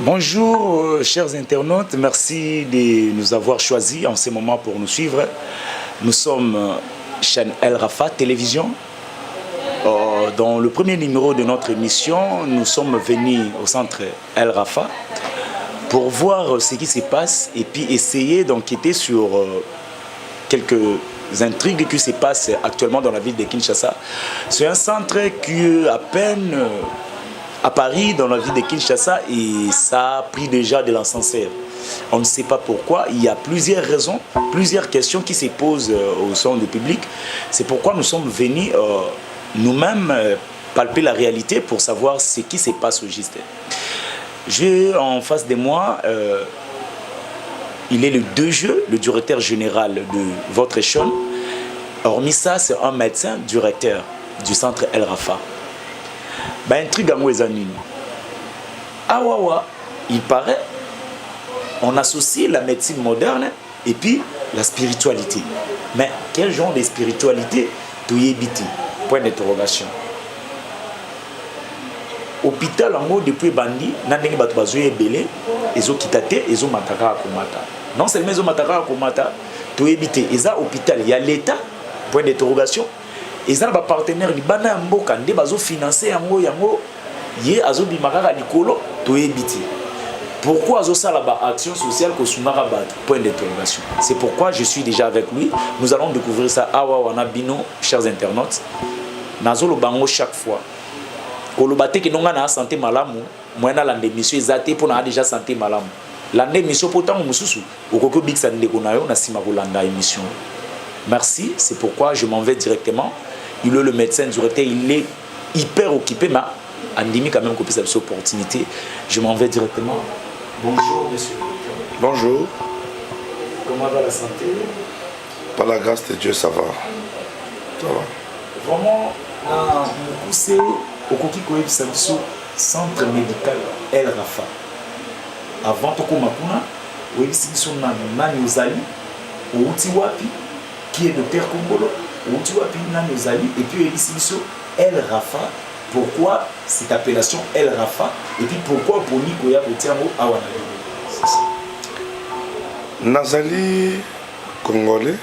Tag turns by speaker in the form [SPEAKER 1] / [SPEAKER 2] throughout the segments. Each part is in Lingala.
[SPEAKER 1] Bonjour chers internautes, merci de nous avoir choisis en ce moment pour nous suivre. Nous sommes chaîne El Rafa Télévision. Dans le premier numéro de notre émission, nous sommes venus au centre El Rafa pour voir ce qui se passe et puis essayer d'enquêter sur quelques intrigues qui se passent actuellement dans la ville de Kinshasa. C'est un centre qui est à peine à Paris, dans la ville de Kinshasa, et ça a pris déjà de l'ascenseur. On ne sait pas pourquoi. Il y a plusieurs raisons, plusieurs questions qui se posent au sein du public. C'est pourquoi nous sommes venus nous-mêmes palper la réalité pour savoir ce qui se passe au juste. J'ai en face de moi, il est le DG, le directeur général de votre chaîne. Hormis ça, c'est un médecin directeur du centre El Rafa. Intrigue à moi, il paraît, on associe la médecine moderne et puis la spiritualité. Mais quel genre de spiritualité tu y habites? Point d'interrogation. Hôpital en mot depuis bandi, n'andenge batu bazoye belé, ezo kitate, ezo mataka akomata. Non seulement ezo mataka akomata, tu y habites. Eza hôpital, il y a l'État. Point d'interrogation. Ils ont des partenaires qui ont financé yango ye azo bimakaka likolo to ebiti. Pourquoi azo sala ba action sociale ko sumaka bat? Point d'interrogation. C'est pourquoi je suis déjà avec lui. Nous allons découvrir ça awa wana bino chers internautes. Nazo lo bango chaque fois. Ko lo baté ki nonga na santé malamu, moyena la émission ezate pour na déjà santé malamu. La émission pourtant mususu okoko biksa ndeko na yo na sima ko landa émission. Merci, c'est pourquoi je m'en vais directement. Il est le médecin directeur, il est hyper occupé, mais Andimi quand même copié cette opportunité. Je m'en vais directement. Bonjour monsieur.
[SPEAKER 2] Bonjour.
[SPEAKER 1] Comment va la santé?
[SPEAKER 2] Par la grâce de Dieu, ça va. Ça va.
[SPEAKER 1] Vraiment, on poussé au coquille centre médical El Rafa. Avant de commencer, on a dit que Utiwapi, qui est docteur Kongolo. Et puis El Rafa, pourquoi cette appellation El Rafa et puis pourquoi pour Nikoya Botiamo Awana?
[SPEAKER 2] Nazali Congolais,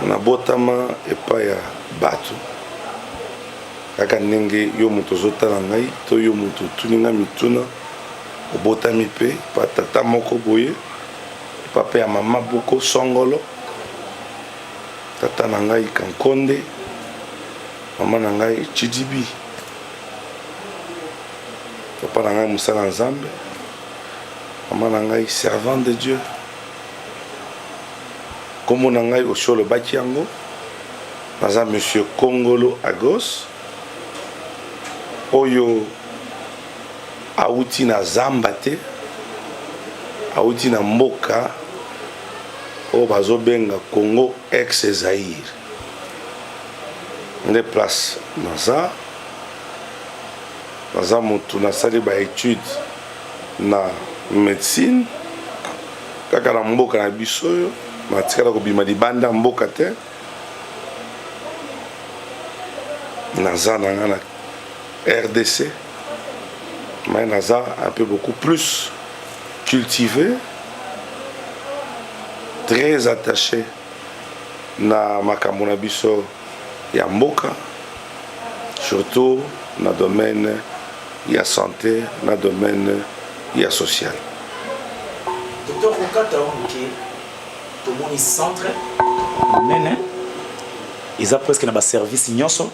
[SPEAKER 2] Nabotama et Paya Batu. Kaka ndenge yo moto zotala ngai to yo moto tuninga mituna obotami pe pa tata moko boye papa ya mama boko songolo. Tata nangai Kankonde, maman nangai Chidibi, papa nangai Moussa Nzambe, maman nangai servant de Dieu, comme nangai Osholo Bakiango, naza monsieur Kongolo Agos, oyo auti na Zambate, auti na Mboka, au bazobenga Congo ex-Zaïre. On est place Naza mutu na sali ba étude na médecine kaka na mboka na biso yo matikala ko bima libanda mboka te Naza na RDC mais Naza un peu beaucoup plus cultivé, très attaché na makambo na biso ya mboka, surtout na domaine ya santé, na domaine ya social.
[SPEAKER 1] Docteur Okata Omuke, tomoni centre nene, ils ont presque na service nyonso,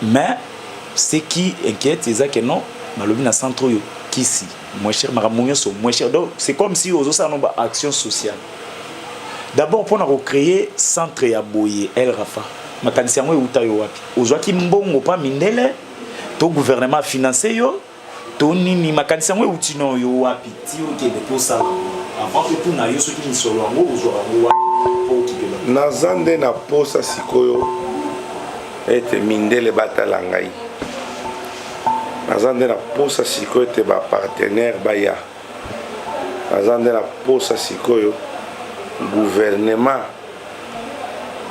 [SPEAKER 1] mais ce qui inquiète, c'est que non, malobi na centre yo kisi. Moins cher, moins cher. Donc, c'est comme si aux autres une action sociale. D'abord, pour nous créer centre ya boye El Rafa. Makanisi yango euta yo wapi. Ozwaki mbongo pa mindele, to gouvernement financé yo, to nini makanisi yango euti no yo wapi. Ti yo ke de pour ça. Avant que pour na yo soki ni solo yango ozwa yango wapi pour occuper.
[SPEAKER 2] Nazande na posa sikoyo ete mindele batala ngai. Nazande na posa sikoyo te ba partenaire baya. Nazande na posa sikoyo gouvernement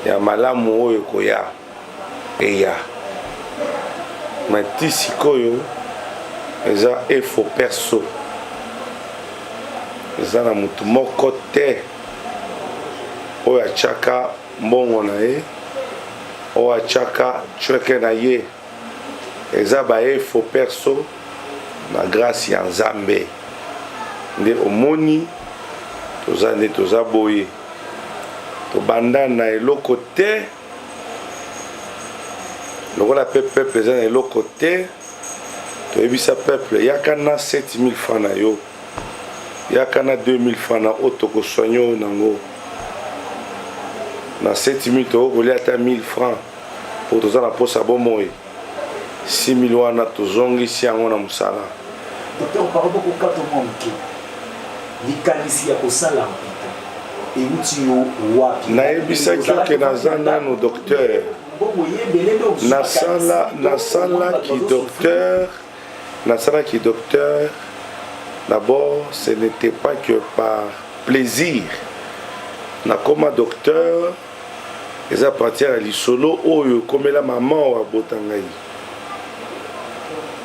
[SPEAKER 2] ya malamu oyo koya eya. mais ti sikoyo eza efo perso eza na mutu moko te oyo atiaka mbongo na ye oyo atiaka cweke na ye eza baefo perso na grâce ya nzambe nde omoni toza nde toza boye tobanda na eloko te lokola mpe peuple eza na eloko te toyebisa peuple yaka na 7000 francs na yo yaka na 2000 francs na oyo tokosoigne oyo nango na 7000 tokokolia ata 1000 francs po toza na posa bomoi 6000 wana tozongisi yango na mosala.
[SPEAKER 1] Docteur, par rapport au cas de manqué, likanisi ya kosala mpita euti yo wapi
[SPEAKER 2] nayebisaki oke naza nano docteur nasalaki docteur. D'abord ce n'était pas que par plaisir nakoma docteur eza partir ya lisolo oyo komela maman oyo abota ngai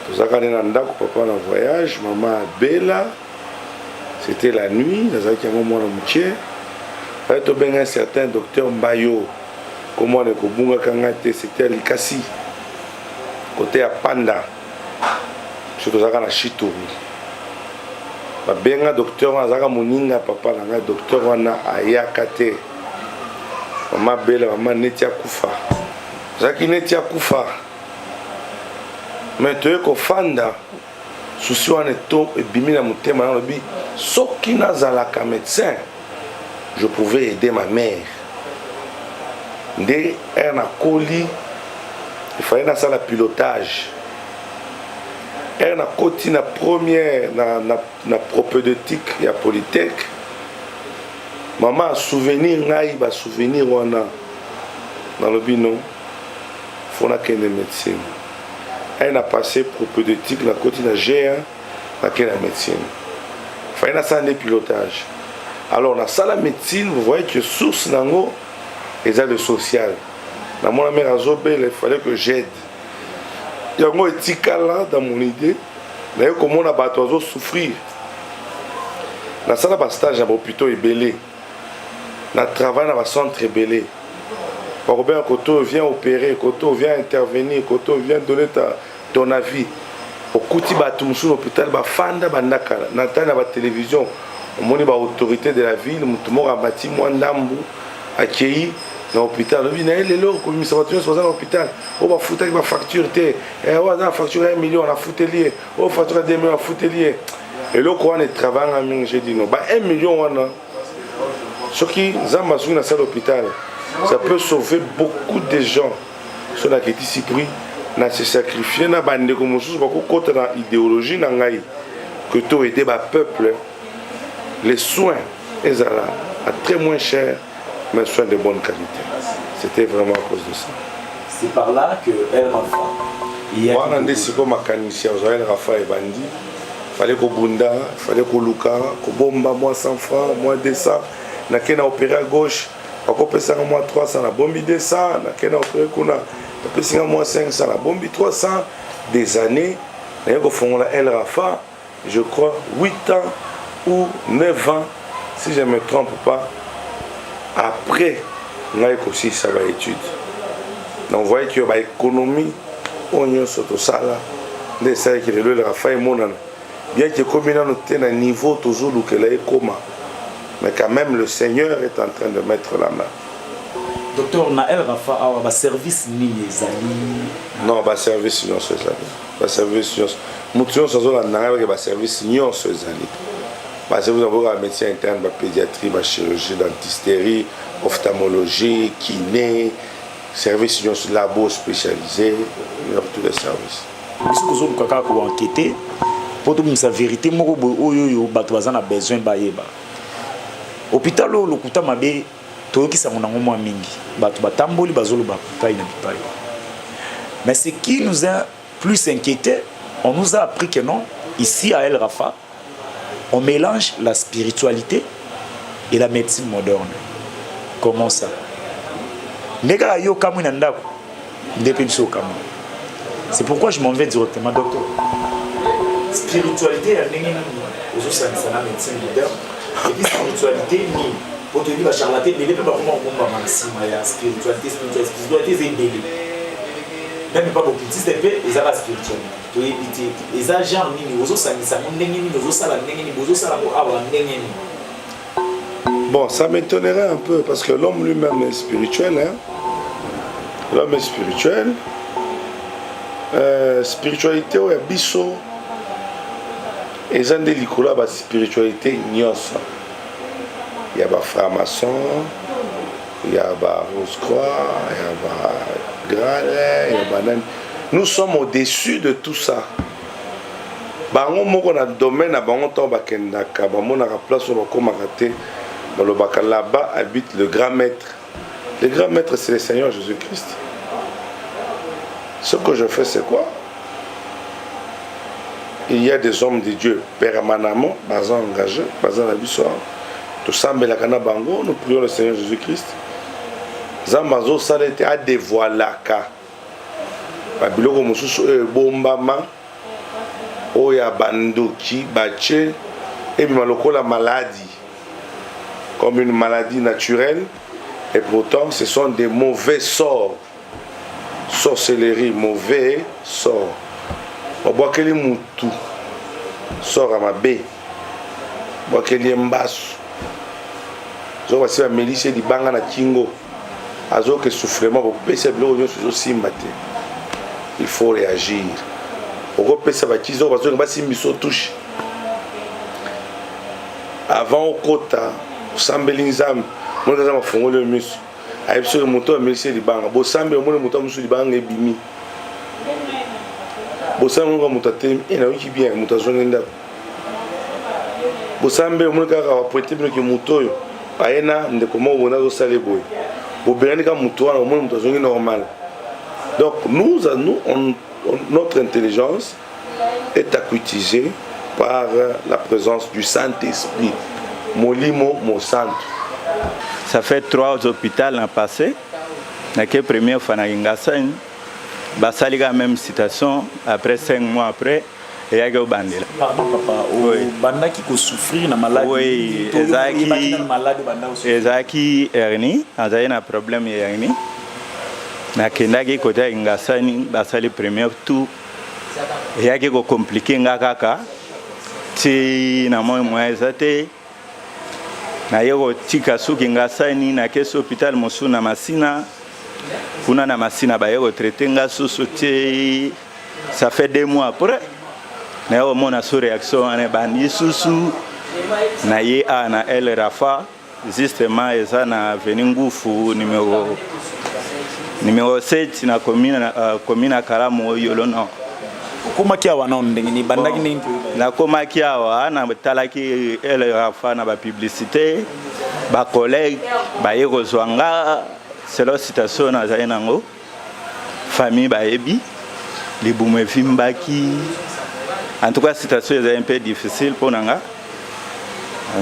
[SPEAKER 2] tozalaka nde na ndako papa na voyage maman abela c'était la nuit nazalaki yango mwana mokie faye tobenga un certain docteur Mbayo komwana ekobungaka ngai te c'était likasi kote ya panda so tozalaka na Chituri babenga docteur wana azalaka moninga papa na ngai docteur wana ayaka te mama bela mama neti akufa azalaki neti akufa mais toye kofanda susi wana ebimi na motema nalobi soki nazalaka médecin je pouvais aider ma mère nde ere nakoli il fallait nasala pilotage ere nakoti na première na propédeutique ya Polytech mama asouvenir ngai basouvenir wana nalobi non fo nakende médecine elle a passé propédeutique na koti na G1 nakende na médecine fallait nasala nde pilotage. Alors na sala médecine vous voyez que source nango eza le social na mona mère azobela il fallait que j'aide yango etikala dans mon idée naye komona bato azosouffrir na sala bastage na bahôpitaux ebele na travail na bacentre ebele bakobena koto vient opérer koto vient intervenir koto vient donner ton avis okuti bato mosusu na hôpital bafanda bandakala na tani na batélévision omoni baautorité de la ville motu moko amati mwa ndambu akei na hôpital alobi na ye lelo komimisa bato nyonso baza na hôpital oyo bafutaki bafacture te oyo aza na facture ya 1 million afuteli ye oyo facture ya 2 million afuteli ye eloko wana etravanga mingi je dis non ba 1 million wana soki nzambe asoki na sala hôpital ça peut sauver beaucoup de gens so naketi sipri na se sacrifier na bandeko mosusu bakokota na idéologie na ngai que to aider ba peuple les soins ezala à très moins cher mais soins de bonne qualité. C'était vraiment à cause de ça.
[SPEAKER 1] C'est par là que El Rafa
[SPEAKER 2] wana nde siko makanisi ya El Rafa ebandi fallait kobunda fallait koluka kobomba moins 100 francs moins 200 nakende na opérer à gauche bakopesanga moins 300 na bombi 200 nakende na opérer kuna bapesinga moins 500 na bombi 300 des années naye kofongola El Rafa je crois 8 ans ou 9 ans si je ne me trompe pas après ngai kosisa baétude donc voyez que baéconomie oyo nyonso tosala nde esalaki lelo El Rafa emonana bien que ekomi nano te na niveau tozolukela ekoma mais quand même le Seigneur est en train de mettre la main.
[SPEAKER 1] Docteur, na El Rafa awa ba service nini ezali?
[SPEAKER 2] Non, ba service nyonso ezali. Ba service nyonso. Mutu nyonso azolanda ngai bake ba service nyonso ezali. Parce que vous avez la médecine interne, la pédiatrie, la chirurgie, la dentisterie, ophtalmologie, kiné, services labo spécialisés, tous les services.
[SPEAKER 1] Si vous avez enquêté, pour tout la vérité, vous avez besoin de hôpital, le kuta mabe, tout qui s'en a moins mingi. Batamboli, bazolo, bakuta, mais ce qui nous a plus inquiété, on nous a appris que non, ici à El Rafa, on mélange la spiritualité et la médecine moderne. Comment ça? Nega yo kamu nandako, ndepinso kamu. C'est pourquoi je m'en vais directement, docteur. Spiritualité, il y a un médecin leader. Et puis spiritualité, pour te dire la charlataine, mais il n'y a pas comment on va spiritualité, spiritualité, c'est délai. Même pas beaucoup, si c'est fait, ils ont la spiritualité. Ils ont genre, ils ont ça,
[SPEAKER 2] bon, ça m'étonnerait un peu parce que l'homme lui-même est spirituel. Hein? L'homme est spirituel. Spiritualité, il y a biso. Et ils ont des licolas, la spiritualité, il y a des francs-maçons, il y a des Rose-Croix, il y a des Gralet, nous sommes au-dessus de tout ça. Bango moko na domaine na bango to bakendaka bamona ka place au bakomaka là-bas habite le grand maître. Le grand maître, c'est le Seigneur Jésus-Christ. Ce que je fais, c'est quoi? Il y a des hommes de Dieu permanemment, basés engagés, basés dans la vie soir. Tout ça, mais la cana bango, nous prions le Seigneur Jésus-Christ. Zambazo, ça a été à dévoiler. Babiloko mosusu bombama, oya bandoki, bache, et bien la maladie. Comme une maladie naturelle, et pourtant ce sont des mauvais sorts. Sorcellerie, mauvais sorts. On voit que les moutou sort à ma baie. On voit que les mbassu. Je vois si la milice est banga na kingo. Azo que soufflement pour passer le aussi maté. Il faut réagir. On va passer à kizo parce que basi miso touche. Avant au kota, sambeli nzam, mon gars m'a fongolé le mus. Aïe sur le moto milice di banga. Bo sambe mon moto musu di banga ebimi. Bosambe ngo mutate ina wiki bien mutazonga ndako. Bosambe mo kaka wa poete bino ki mutoyo aena ndeko mo wona zo sale boy. Bobelani ka muto wana mo mutazonga normal. Donc notre intelligence est accutisée par la présence du Saint-Esprit. Molimo mo santo.
[SPEAKER 3] Ça fait 3 hôpitaux l'an passé. La première fois na Ingassane. Basali la même citation, après 5 mois après, et il y a eu bandela.
[SPEAKER 1] Pardon papa, banda qui peut souffrir na maladie.
[SPEAKER 3] Oui, ezaki hernie, azali na problème hernie. Na kendaki côté Ingassani, basali premier tour. Et il y a eu compliqué ngakaka. Ti na moi ezate. Na yego tika suki Ingassani na keso hôpital mosu na Masina. Kuna na Masina ba yego traité nga susu ça fait 2 mois après na yo mona sous réaction ane bandi susu na ye a na El Rafa justement eza na Veningufu numéro 7 na commune Kalamu yolo no
[SPEAKER 1] koma kia wana ndenge ni bandaki ni
[SPEAKER 3] na koma kia wa na talaki El Rafa na ba publicité ba collègue ba yego zwanga. C'est la citation à Zainango. Famille Baebi, les Boumefim-Baki. En tout cas, la citation est un peu difficile pour Nanga.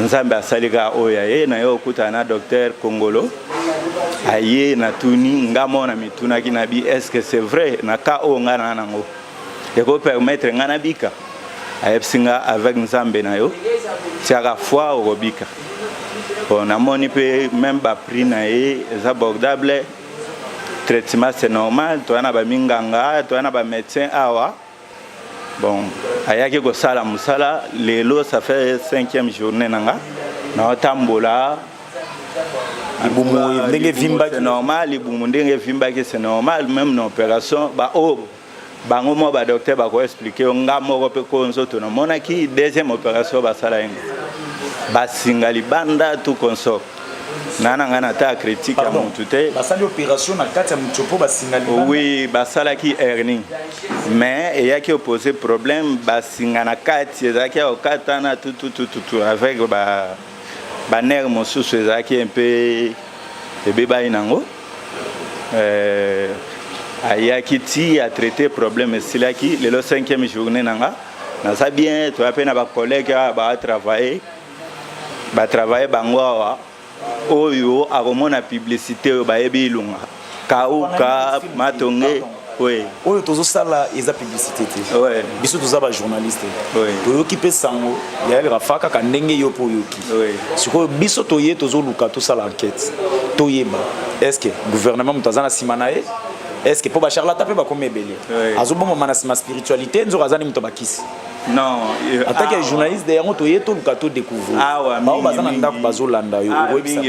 [SPEAKER 3] Nzambe Asaliga Oyaye, Nayo Kutana, docteur Congolo. Aye, Natuni, Ngamona Mituna Kinabi, est-ce que c'est vrai? Naka O Nganango. Et qu'on permettre Nganabika. Aepsinga avec Nzambe Nayo. C'est à la fois au Robika. On a même pas pris c'est abordable. Traitement c'est normal. Tu as un minganga, tu as un médecin awa. Bon, ayaki go sala musala. Lelo ça fait 5e journée nanga. Na tambola. C'est normal. Ibumundenge vimba c'est normal. Même une opération, bah oh, bango mo ba docteur ba ko expliquer nga mo ko pe ko nzoto na monaki deuxième opération ba sala ngo. Basingali banda tout consort nana ngana ta critique à mon tuté
[SPEAKER 1] basali opération na kati ya mchopo basingali banda
[SPEAKER 3] oui basala ki hernie mais il y a qui opposé problème basingana kati ezaki okatana tout avec ba nerf mosusu ezaki un peu ebeba inango ayaki ti a traité problème silaki le 5e journée nanga na ça bien tu appelles na ba collègue ba travailler ba travailler bango awa oyo akomona publicité oyo bayebi ilunga kauka matonge Oui.
[SPEAKER 1] oyo tozosala eza publicité te.
[SPEAKER 3] Ouais.
[SPEAKER 1] biso toza bajournaliste
[SPEAKER 3] Oui.
[SPEAKER 1] toyoki mpe sango ya El Rafa kaka ndenge yo mpo oyoki
[SPEAKER 3] Oui.
[SPEAKER 1] sikoyo biso toye tozoluka tosala enquête toyeba est ce que gouvernement moto aza na nsima na ye est ce que mpo bacharlata mpe bakomi ebele
[SPEAKER 3] Oui.
[SPEAKER 1] azobomama na nsima spiritualité nzoka aza ni moto bakisi
[SPEAKER 3] Non.
[SPEAKER 1] atake journaliste de yango toye toluka todécouvrir bao baza na ndako bazolanda yo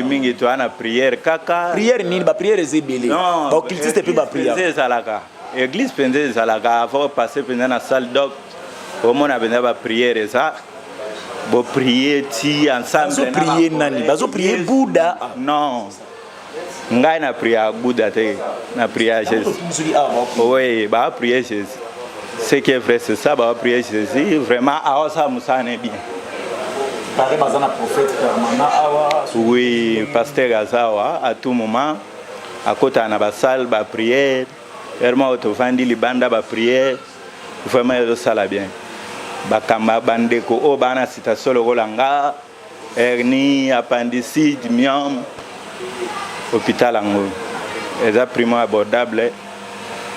[SPEAKER 3] mingi to ana prière kaka.
[SPEAKER 1] prière nini baprière eza ebele baoccultiste mpe baprière
[SPEAKER 3] ezalaka église mpenza ezalaka avant passer mpenza na salle doc omona mpenza baprière eza boprier ti ensemble
[SPEAKER 1] bazoprier nani bazoprier Bouddha
[SPEAKER 3] non ngai na prière Bouddha te na prière Jésus. Oui, bah prier Jésus. Ce qui est vrai c'est ça, bah prier Jésus vraiment à ça musane bien.
[SPEAKER 1] Pareil bazana prophète permanent awa.
[SPEAKER 3] Oui, pasteur Azawa à tout moment à côté na ba salle ba prière, vraiment autovandi libanda ba prière, vraiment ça la bien. Ba kamba bandeko o bana citation le rolanga hernie, appendicite, myome hôpital ango. Eza primo abordable.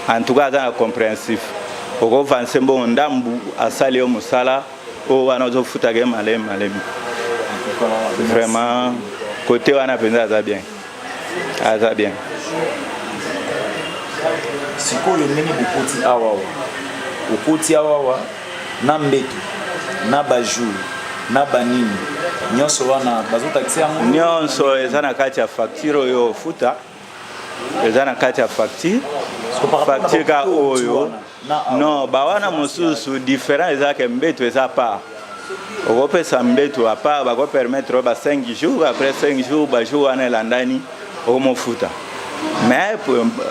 [SPEAKER 3] En tout cas, c'est compréhensif. Au revoir, c'est bon, ndambu asali au musala, au anozo futage malem. Vraiment, côté on a pensé à bien. À ça bien.
[SPEAKER 1] Si quoi le meni bukoti awawa, bukoti awawa, na mbetu, na bajou, na banini, nyonso wana bazo taxi yango.
[SPEAKER 3] Nyonso ezana kati ya facture yo futa. Ezana kati ya facture. Facture ka oyo. Non, bawana mosusu différent ezake mbetu eza pas. Okopesa mbetu à part bako permettre ba 5 jours après 5 jours ba jour wana landani omofuta. Mais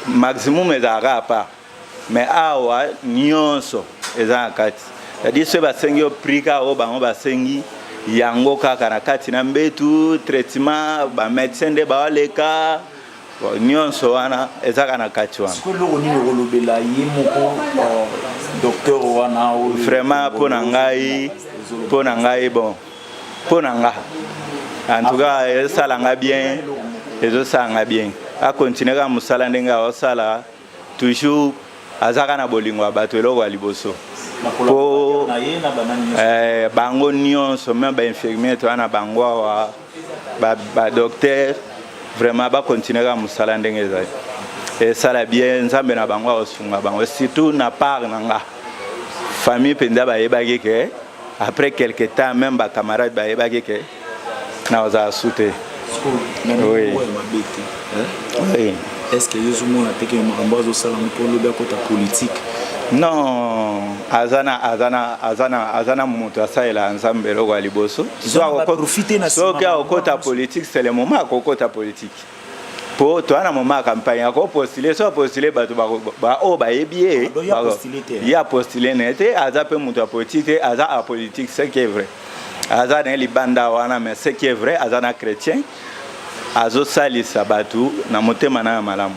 [SPEAKER 3] maximum ezaka pas. Mais awa nyonso eza kati. C'est-à-dire ce ba 5 yo prix ka o bango ba 5 yango kaka na kati na mbetu traitement ba médecin de ba leka nyonso wana ezaka na kati wana.
[SPEAKER 1] Siko loko nini kolobela ye moko docteur wana o
[SPEAKER 3] vraiment pona ngai bon pona nga en tout cas ça nga bien ezo sanga bien a continuer ka musala ndenga o sala toujours azaka na bolingo bato eloko ya liboso po bango nyonso même ba infirmier to ana bango wa ba docteur vraiment ba continuer ka musala ndenge za et ça la bien nzambe na bango osunga bango surtout na part nanga famille penda ba yebaki ke après quelque temps même ba camarade ba yebaki ke na oza souté oui oui
[SPEAKER 1] est-ce que yesu mona teke makambo azo sala pour le côté politique
[SPEAKER 3] non azana moto asalela nzambe loko ya liboso soki akokota politique c'est le moment akokota politique po toana moment ya campagne akopostule so apostule bato oyo bayebi ye ya postule na ete aza mpe moto ya politique te aza apolitique ce qui est vrai aza na libanda wana mais ce qui est vrai aza na chrétien azosalisa bato na motema na ya malamu.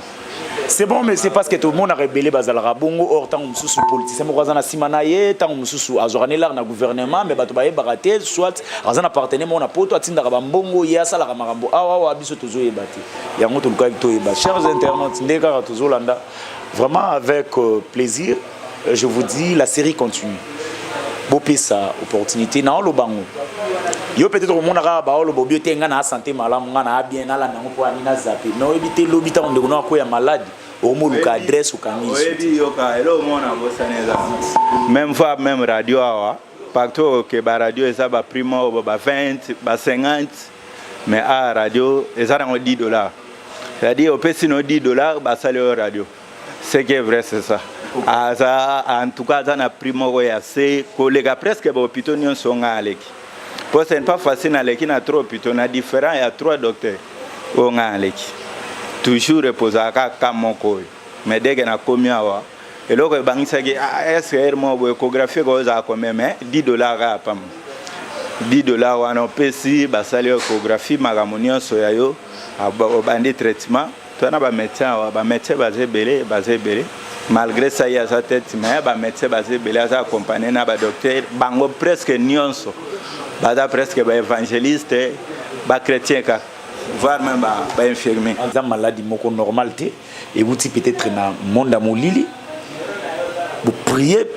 [SPEAKER 1] C'est bon, mais c'est parce que tout le monde a rébellé bazalaka bongo or tant mususu politicien mo kwazana simana ye tant mususu azorane la na gouvernement mais bato baye baraté soit azana partenaire mo na poto atinda ka bambongo ya sala ka makambo awa biso tozo yebati yango to luka to yeba. Chers internautes ndeka tozo landa vraiment avec plaisir je vous dis la série continue bopesa opportunité na lobango yo peut-être au monde arabe ba lo bobio tenga na santé malamu ngana bien na la nango po ani na zape no ebite lobita on ndeko na ko ya malade au moluka adresse au kamis
[SPEAKER 3] oyebi yoka elo mona bosaneza même fois même radio awa partout que ba radio eza ba primo ba 20 ba 50 mais à radio eza na $10 c'est-à-dire au pesi no $10 ba salaire radio ce qui est vrai c'est ça aza en tout cas ça na primo ya c'est collègue presque ba hôpital nyon songa aleki. Ce n'est pas facile d'aller à trop hôpitaux, on a différents, il y a 3 docteurs. On a toujours reposé à Kamoko. Mais dès qu'on a commis à voir, et là, on a dit, est-ce que je échographie mais $10 à Pam. $10 on a payé, salaire échographie, magamunion, soyayo, bandit traitement. Tu as un médecin basé belé. Malgré ça, il y a sa tête, mais un médecin basé belé, accompagné d'un docteur, bango presque nyonso. Bada presque ba évangéliste ba chrétien ka voire même ba infirmier
[SPEAKER 1] za maladie moko normalité et vous peut-être na monde molili vous priez,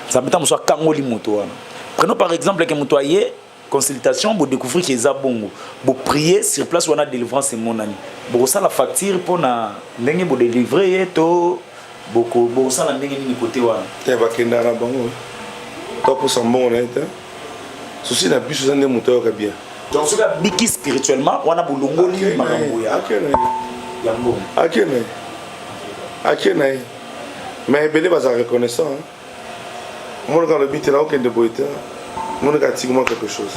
[SPEAKER 1] ça me tente soit kangoli moto. Prenons par exemple que motoyer consultation, vous découvrez que c'est bon. Vous priez sur place où on a délivrance et mon ami. Vous ça la facture pour na ndenge vous délivrer to beaucoup vous ça la ndenge ni côté wa.
[SPEAKER 2] Et va kenda na bango. Toi pour son bon honnête. Souci na bus ça ne moteur bien.
[SPEAKER 1] Donc ce gars biki spirituellement, on a bulongoli makambo ya. Yango.
[SPEAKER 2] Akena. Mais belé va ça reconnaissant. Moi quand le bit là aucun de boîte. Mon gars quelque chose.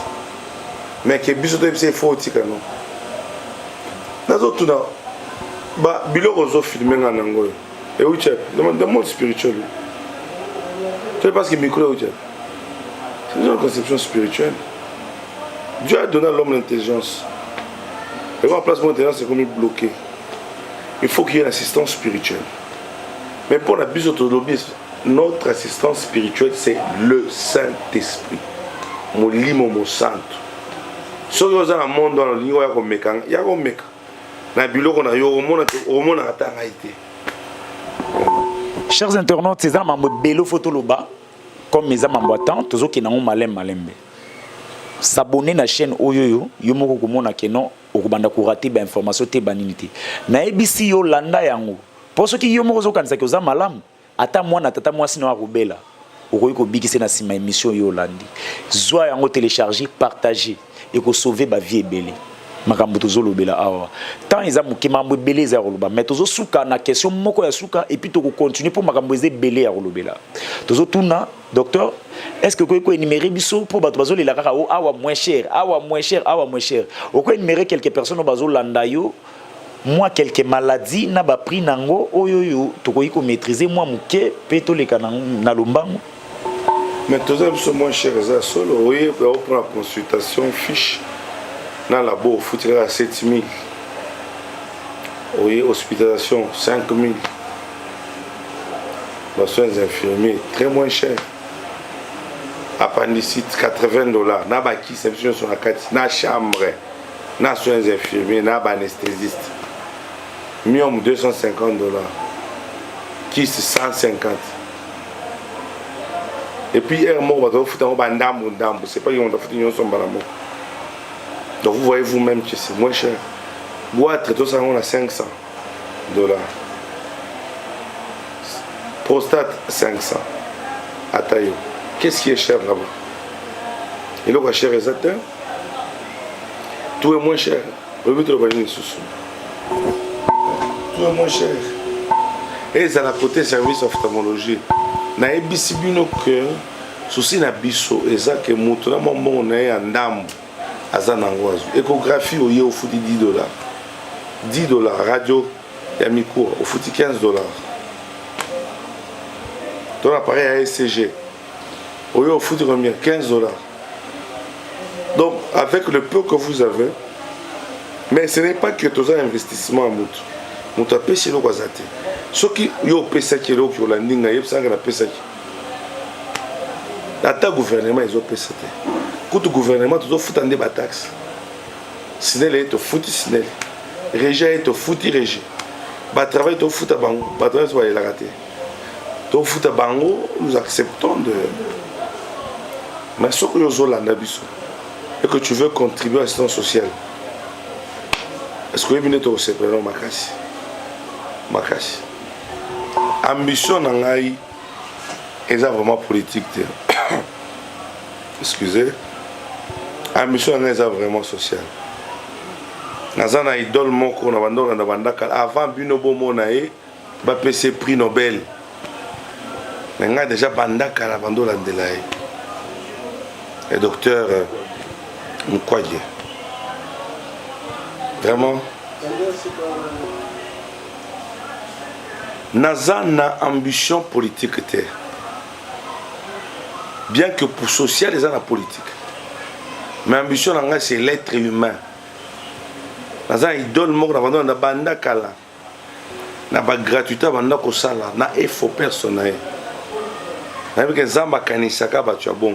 [SPEAKER 2] Mais que biso to c'est faux tika non. Nazo tuna ba biloko zo filmer nga nango. Et oui chef, dans le monde spirituel. Tu sais parce que micro oui chef. C'est une conception spirituelle. Dieu a donné à l'homme l'intelligence. Et en place de l'intelligence, c'est comme il bloqué. Il faut qu'il y ait une assistance spirituelle. Mais pour la bisotodomie, notre assistance spirituelle, c'est le Saint-Esprit. Mon limo, mon santo. Si vous avez un monde dans le ligne, il y a un mec.
[SPEAKER 1] Chers internautes, c'est ça, ma belle photo là-bas. Comme mes amis m'attendent, tous ceux qui n'ont malembe. S'abonner à la chaîne Oyoyo, yomoko komona keno okubanda kurati ba information te baninité. Na ABC yo landa yango. Pour ceux qui yomoko zo kanisa ko za malamu, ata mwana tata mwasi na rubela. Okoyi ko bikise na sima émission yo landi. Zwa yango télécharger, partager et ko sauver ba vie ebele. Makambo tozo lobela awa. Tant eza mukimambo ebele za roloba, mais tozo suka na question moko ya suka et puis to ko continuer pour makambo eze ebele ya rolobela. Tozo tuna docteur, est-ce que vous pouvez énumérer pour bazo les kaka o awa moins cher, awa moins cher, awa moins cher. Vous pouvez énumérer quelques personnes au bazo landayo, moi quelques maladies na ba prix nango oyoyo to ko yiko maîtriser moi muke peto le kanango na lombango.
[SPEAKER 2] Mais tous les moins cher ça solo, oui, pour la consultation fiche dans la labo foutre à 7000. Oui, hospitalisation 5000. Les soins infirmiers très moins cher. Appendicite $80, na baki réception sur la carte, na chambre, na soins infirmiers, na anesthésiste. Mium $250, kiss 150. Et puis un mot va vous foutre en bandam, c'est pas qu'ils vont foutre une somme balamo. Donc vous voyez vous-même que c'est moins cher. Boîte tout ça on a $500. Prostate 500. Atayo. Qu'est-ce qui est cher là-bas? Et là, cher exactement. Tout est moins cher. Tout est moins cher. Et ça a côté service ophtalmologie. Na ebisibino que souci na biso ezake mutu na mombo na ya ndamu azanangwazo. Échographie au au fouti $10. $10 radio ya micro au fouti $15. Ton appareil à ECG au fouti combien? $15. Donc avec le peu que vous avez, mais ce n'est pas que tous un investissement à mutu. Mutu a payé le kwazate. Ce qui yo pesa ki lo ki olandinga yebsanga na pesa ki. Ata gouvernement ils ont pesa te. Kutu gouvernement to futa nde ba taxe. Sinele to futi sinele. Régie to futi régie. Ba travail to futa bango, ba travail so la raté. To futa bango, nous acceptons de. Mais ce que yo zolanda biso et que tu veux contribuer à l'assistance sociale. Est-ce que vous êtes au CPR Makasi? Makasi. Ambition nangai est vraiment politique. Excusez. Ambition nangai est vraiment sociale. Nazana idole moko na bando na bandaka avant bino bomo nae ba PC prix Nobel. Nga déjà bandaka na bando la ndelaye. Et docteur Mukwaye. Vraiment Nazana ambition politique était. Bien que pour social, ils ont la politique. Mais ambition, c'est l'être humain. Nazana idole moko na banda na banda kala. Na ba gratuité banda ko sala na effort personnel. Na avec zamba kanisaka ba tu bon.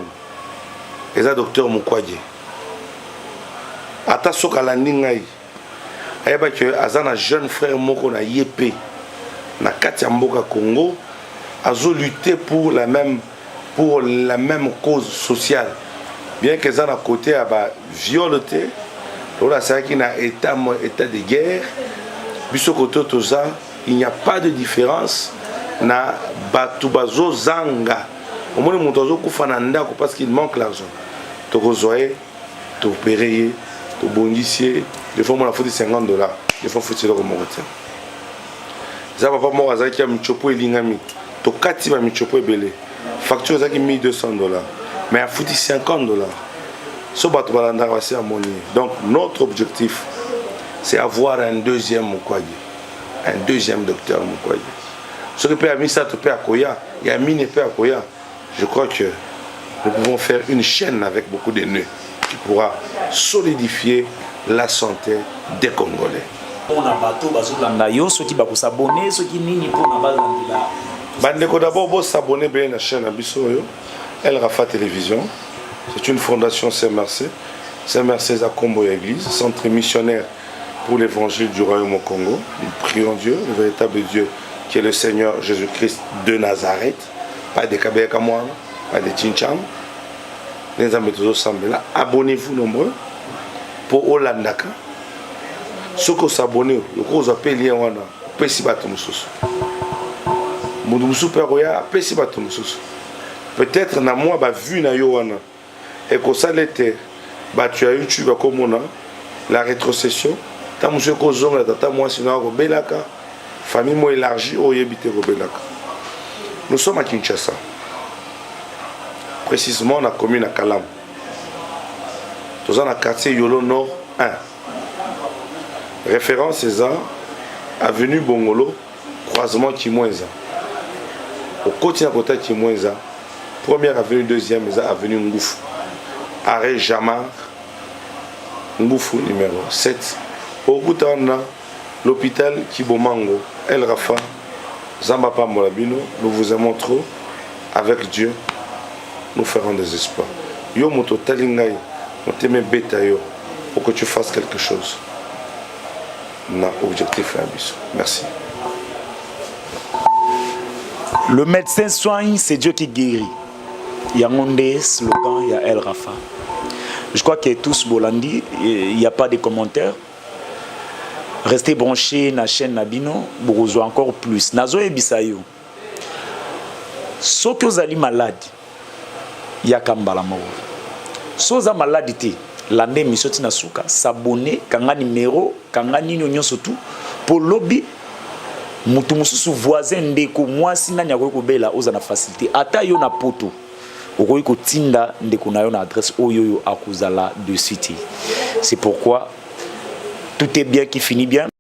[SPEAKER 2] Eza docteur Mukwaye. Ata soka la ningai. Ayeba que azana jeune frère moko na yepé. Na kati ya mboka Congo azo lutter pour la même cause sociale. Bien que ça à côté à violeté, là c'est qu'il y a état de guerre. Biso côté tout ça, il n'y a pas de différence na batubazo zanga. Au moins mon tozo kufananda parce qu'il manque l'argent. To gozoé, to opérer, to bondissier, des fois on a foutu $50, des fois foutu le moteur. Ça va pas moi azaki a michopo elingami. To kati ba michopo ebele. Facture azaki $1,200. Mais a foutu $50. So batu balanda wasi à moni. Donc notre objectif c'est avoir un deuxième Mukwaye. Un deuxième docteur Mukwaye. Ce que peut amener ça te peut à Koya, il y a mine peut à Koya. Je crois que nous pouvons faire une chaîne avec beaucoup de nœuds qui pourra solidifier la santé des Congolais. D'abord, vous s'abonner à la chaîne Abissoyo, El Rafa Télévision. C'est une fondation Saint-Mercé. Saint-Mercé à Combo Église, centre missionnaire pour l'évangile du royaume au Congo. Nous prions Dieu, le véritable Dieu, qui est le Seigneur Jésus-Christ de Nazareth. Pas de Kabeka Moine, pas de Tincham. Les amis tous ensemble là. Abonnez-vous nombreux pour Olandaka. Ceux qui s'abonnent, le gros appel lien wana, pesi bato mususu. Mundu mususu peroya, pesi bato mususu. Peut-être na moi ba vu na yo wana. Et que ça l'était, bah tu as YouTube comme on a la rétrocession. Ta monsieur ko zonga tata moi sinon ko belaka. Famille moi élargie au yebité ko belaka. Nous sommes à Kinshasa. Précisément dans la commune à Kalam. Nous sommes dans le quartier Yolo Nord 1. Référence César, avenue Bongolo, croisement Kimouenza. Au côté de Kimouenza, première avenue, deuxième, avenue Ngoufou. Arrêt Jamar, Ngoufou numéro 7. Au bout de l'hôpital Kibomango, El Rafa, Zambapa Molabino, nous vous aimons trop. Avec Dieu, nous ferons des espoirs. Yo moto talingai, on t'aime bêta yo, pour que tu fasses quelque chose. On a objectif à Abisso. Merci.
[SPEAKER 1] Le médecin soigne, c'est Dieu qui guérit. Il y a un slogan, il y a El Rafa. Je crois que tous Bolandi, il n'y a pas de commentaires. Restez branchés dans la chaîne Nabino, pour vous encore plus. Nazo et Bisayo. Ceux qui sont malades, il y a Kambala Moro. Ceux qui sont malades, l'année Misoti Nasuka, s'abonner, kanga numéro, kanga nino surtout, pour lobby, mutu mususu voisin ndeko, moi si na nyako bela oza na facilité. Ata yo na poto, okoyi ko tinda ndeko na yo na adresse oyoyo akuzala de suite. C'est pourquoi tout est bien qui finit bien.